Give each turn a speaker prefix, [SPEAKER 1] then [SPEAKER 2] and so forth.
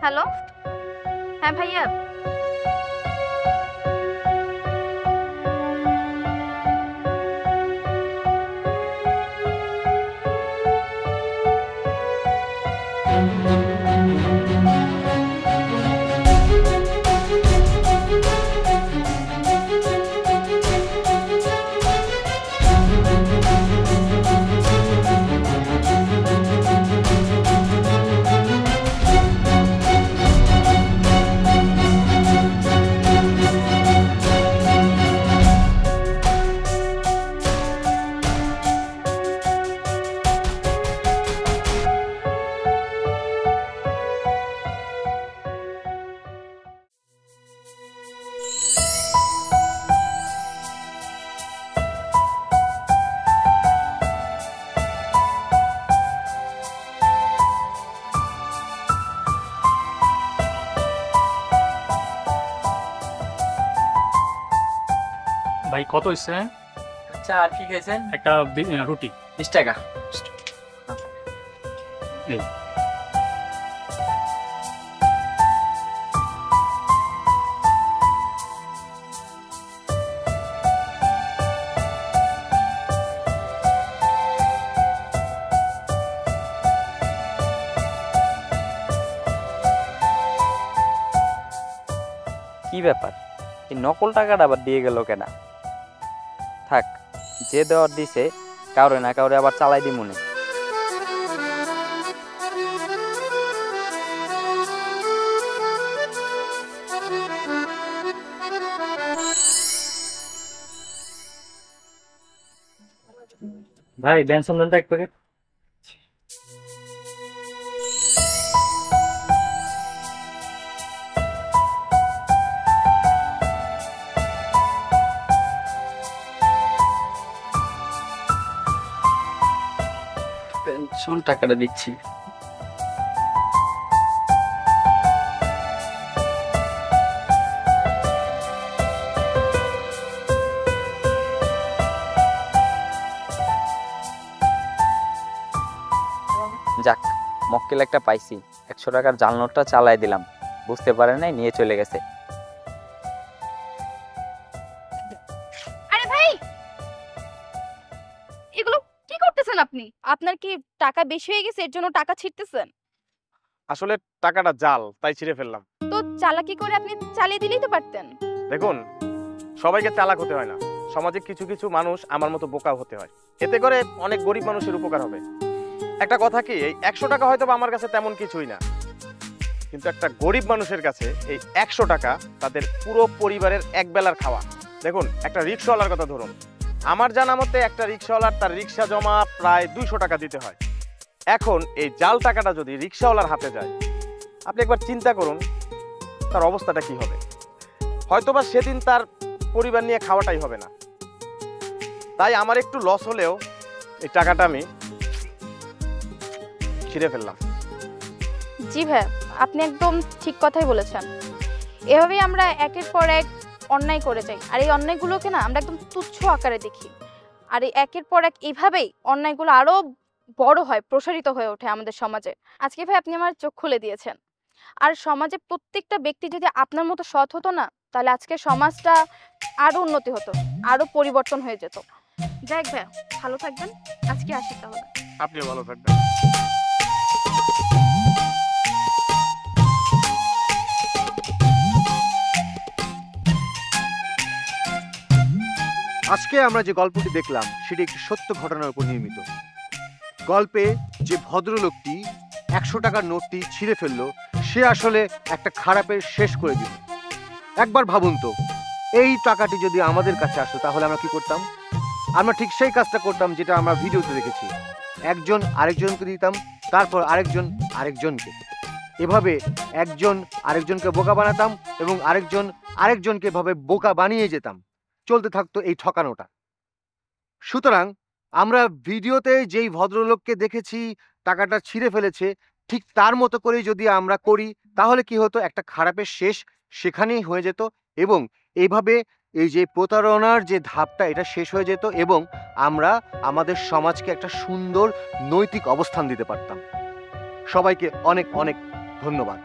[SPEAKER 1] Hello, হ্যাঁ ভাইয়া।
[SPEAKER 2] ভাই কত হইছে?
[SPEAKER 3] আচ্ছা, আর কি খেয়েছেন?
[SPEAKER 2] একটা রুটি।
[SPEAKER 3] 20 টাকা।
[SPEAKER 2] এই
[SPEAKER 3] কি ব্যাপার, এই নকল টাকাটা আবার দিয়ে গেল কেন? থাক, যে দেওয়ার দিছে কাউরে না কাউরে আবার চালাই দি মনে।
[SPEAKER 2] ভাই বেনসন দেন তো এক প্যাকেট।
[SPEAKER 3] পেনশন টাকাটা দিচ্ছি। যাক, মক্কেল একটা পাইছি। 100 টাকার জাল নোটটা চালাই দিলাম, বুঝতে পারে নাই, নিয়ে চলে গেছে।
[SPEAKER 1] আরে ভাই, এগুলো কি করতেছেন আপনি? আপনার কি টাকা বেশি হয়ে গেছে এর জন্য টাকা ছিঁড়তেছেন?
[SPEAKER 4] আসলে টাকাটা জাল, তাই ছিঁড়ে ফেললাম।
[SPEAKER 1] তো চালাকি করে আপনি চালিয়ে দিলেই তো পারতেন।
[SPEAKER 4] দেখুন, সবাইকে চালাক হতে হয় না। সমাজে কিছু কিছু মানুষ আমার মতো বোকাও হতে হয়, এতে করে অনেক গরিব মানুষের উপকার হবে। একটা কথা কি, এই 100 টাকা হয়তো আমার কাছে তেমন কিছুই না, কিন্তু একটা গরিব মানুষের কাছে এই 100 টাকা তাদের পুরো পরিবারের এক বেলার খাওয়া। দেখুন, একটা রিক্সাওয়ালার কথা ধরুন। আমার জানা মতে একটা রিক্সাওয়ালার তার রিক্সা জমা প্রায় 200 টাকা দিতে হয়। এখন এই জাল টাকাটা যদি রিক্সাওয়ালার হাতে যায়, আপনি একবার চিন্তা করুন তার অবস্থাটা কি হবে। হয়তোবা সেদিন তার পরিবার নিয়ে খাওয়াটাই হবে না। তাই আমার একটু লস হলেও এই টাকাটা আমি ছিঁড়ে ফেললাম।
[SPEAKER 1] জি ভাই, আপনি একদম ঠিক কথাই বলেছেন। এভাবেই আমরা একের পর এক অন্যায় করে যাই, আর এই অন্যায়গুলোকে না আমরা একদম তুচ্ছ আকারে দেখি। আর এই একের পর এক এইভাবেই অন্যায়গুলো আরো বড় হয়, প্রসারিত হয়ে ওঠে আমাদের সমাজে। আজকে ভাই আপনি আমার চোখ খুলে দিয়েছেন। আর সমাজে প্রত্যেকটা ব্যক্তি যদি আপনার মতো সৎ হতো না, তাহলে আজকে সমাজটা আরো উন্নতি হতো, আরো পরিবর্তন হয়ে যেত। যাই ভাই, ভালো থাকবেন, আজকে আসি তাহলে।
[SPEAKER 4] আপনিও ভালো থাকবেন।
[SPEAKER 5] আজকে আমরা যে গল্পটি দেখলাম সেটি একটি সত্য ঘটনার উপর নির্মিত। গল্পে যে ভদ্রলোকটি 100 টাকার নোটটি ছিঁড়ে ফেললো, সে আসলে একটা খারাপের শেষ করে দিল। একবার ভাবুন তো, এই টাকাটি যদি আমাদের কাছে আসতো তাহলে আমরা কি করতাম? আমরা ঠিক সেই কাজটা করতাম যেটা আমরা ভিডিওতে দেখেছি। একজন আরেকজনকে দিতাম, তারপর আরেকজন আরেকজনকে। এভাবে একজন আরেকজনকে বোকা বানাতাম এবং আরেকজন আরেকজনকে এভাবে বোকা বানিয়ে যেতাম। চলতে থাকতো এই ঠকানোটা। সুতরাং আমরা ভিডিওতে যেই ভদ্রলোককে দেখেছি টাকাটা ছিঁড়ে ফেলেছে, ঠিক তার মতো করেই যদি আমরা করি তাহলে কি হতো, একটা খারাপের শেষ সেখানেই হয়ে যেত এবং এইভাবে এই যে প্রতারণার যে ধাপটা এটা শেষ হয়ে যেত এবং আমরা আমাদের সমাজকে একটা সুন্দর নৈতিক অবস্থান দিতে পারতাম। সবাইকে অনেক অনেক ধন্যবাদ।